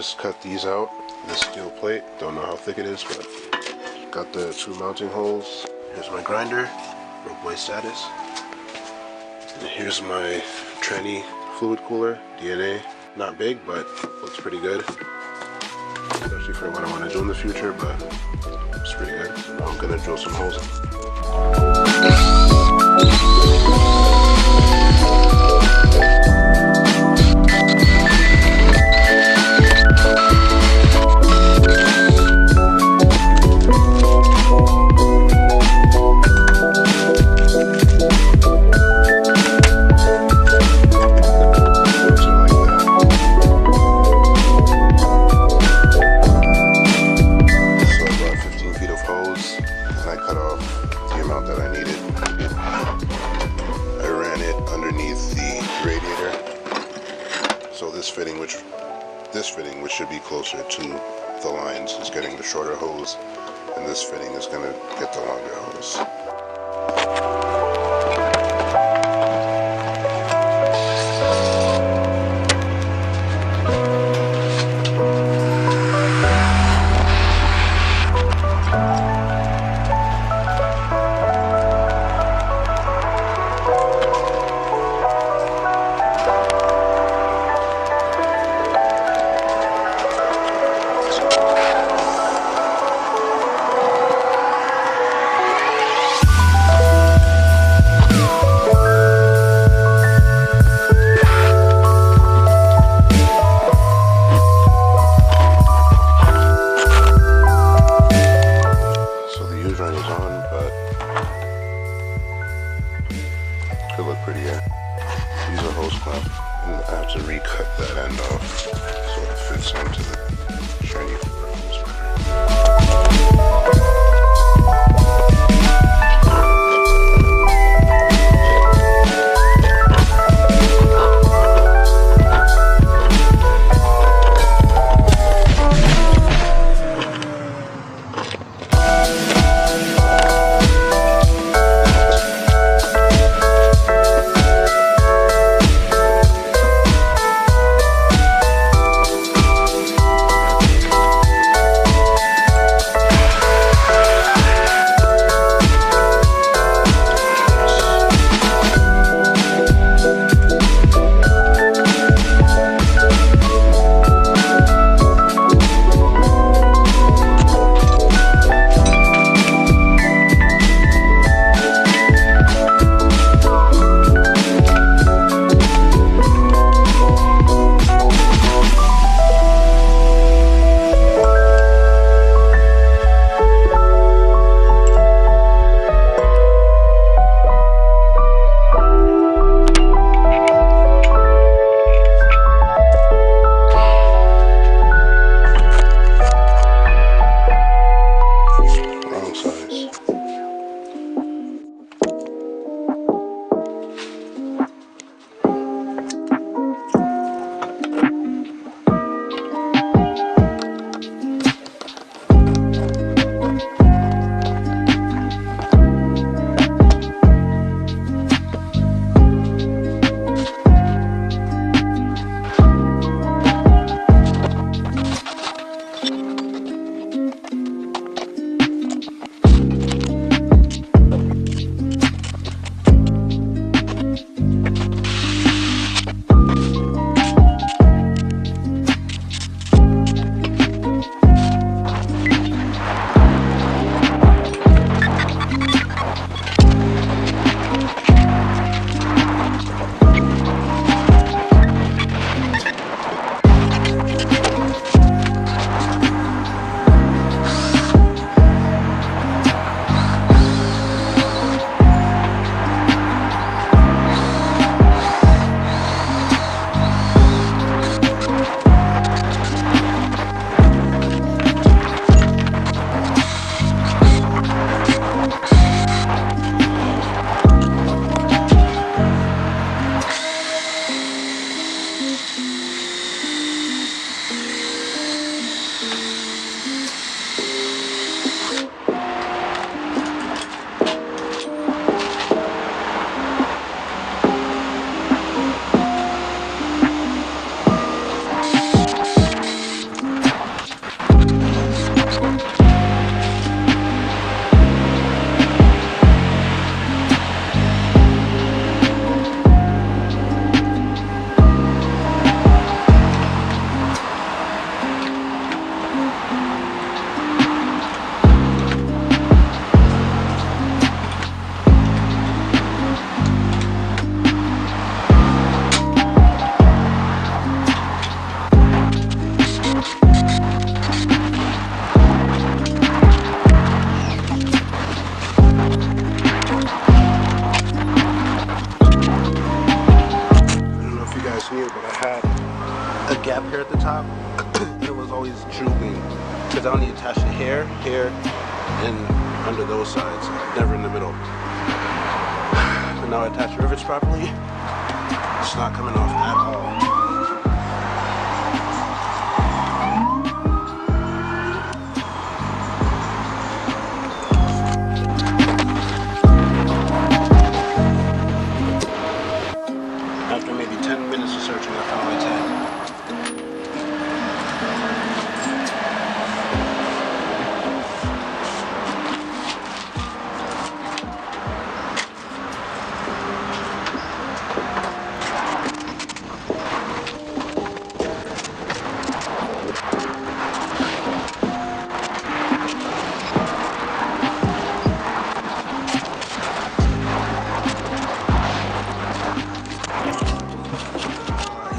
just cut these out. This steel plate, don't know how thick it is, but got the 2 mounting holes. Here's my grinder, broke boy status. And here's my tranny fluid cooler, DNA. Not big, but looks pretty good, especially for what I want to do in the future, but it's pretty good. I'm gonna drill some holes. This fitting, which should be closer to the lines, is getting the shorter hose, and this fitting is going to get the longer hose. These are hose clamp, and I have to recut that end off so it fits onto the shiny hose here and under those sides, never in the middle. But now I attach the rivets properly, it's not coming off at all. After maybe 10 minutes of searching, I found my tag.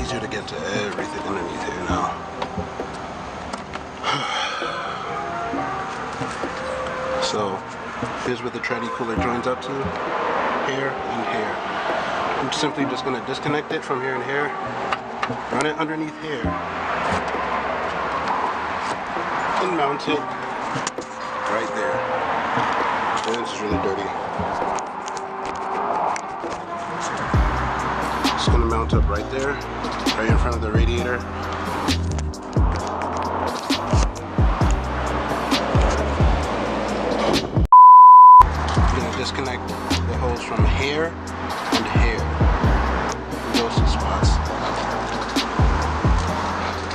Easier to get to everything underneath here now. So here's where the tranny cooler joins up to, here and here. I'm simply just going to disconnect it from here and here, run it underneath here, and mount it right there. And this is really dirty. It's going to mount up right there, right in front of the radiator. I'm going to disconnect the hose from here and here. Those two spots.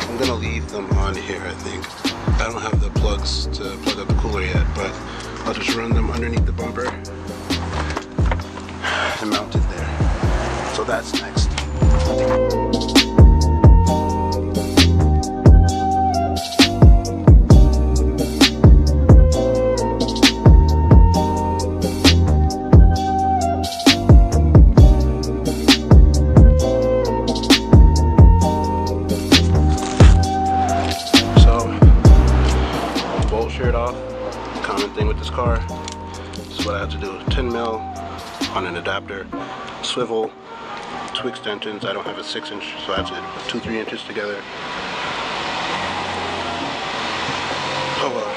I'm going to leave them on here, I think. I don't have the plugs to plug up the cooler yet, but I'll just run them underneath the bumper and mount it there. So that's next. Shirt off, common thing with this car. This is what I have to do. 10 mil on an adapter, swivel, two extensions. I don't have a 6-inch, so I have to put 2-3 inches together. Oh well.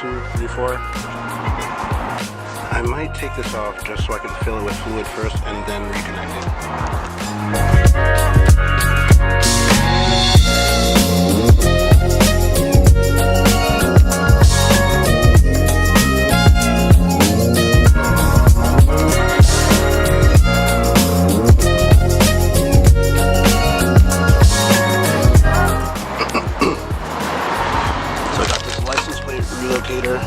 2, 3, 4. I might take this off just so I can fill it with fluid first and then reconnect it. Relocator.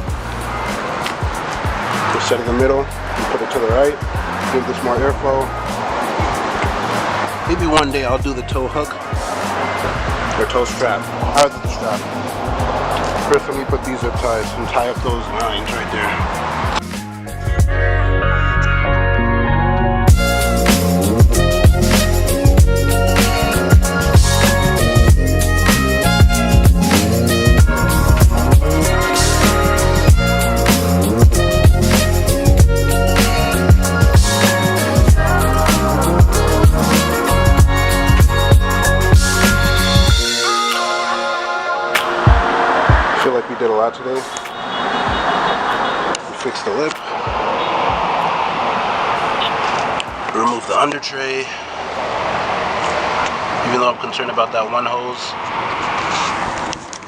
Just set it in the middle, put it to the right, give this more airflow. Maybe one day I'll do the tow hook or tow strap. I'll do the strap. First, let me put these zip ties and tie up those lines right there. Like we did a lot today. Fix the lip. Remove the under tray. Even though I'm concerned about that one hose,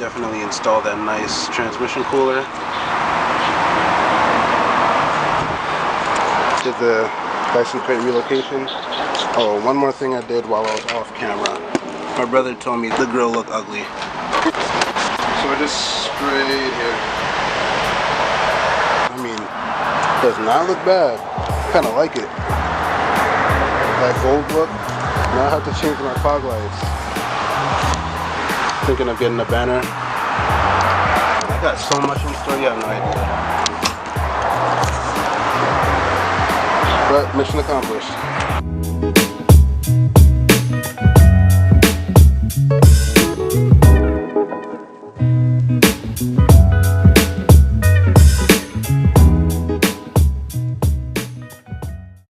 definitely install that nice transmission cooler. Did the license plate relocation. Oh, one more thing I did while I was off camera. My brother told me the grill looked ugly. So I just sprayed here. I mean, does not look bad. Kind of like it. That gold look. Now I have to change my fog lights. Thinking of getting a banner. I got so much in store, you have no idea. But mission accomplished.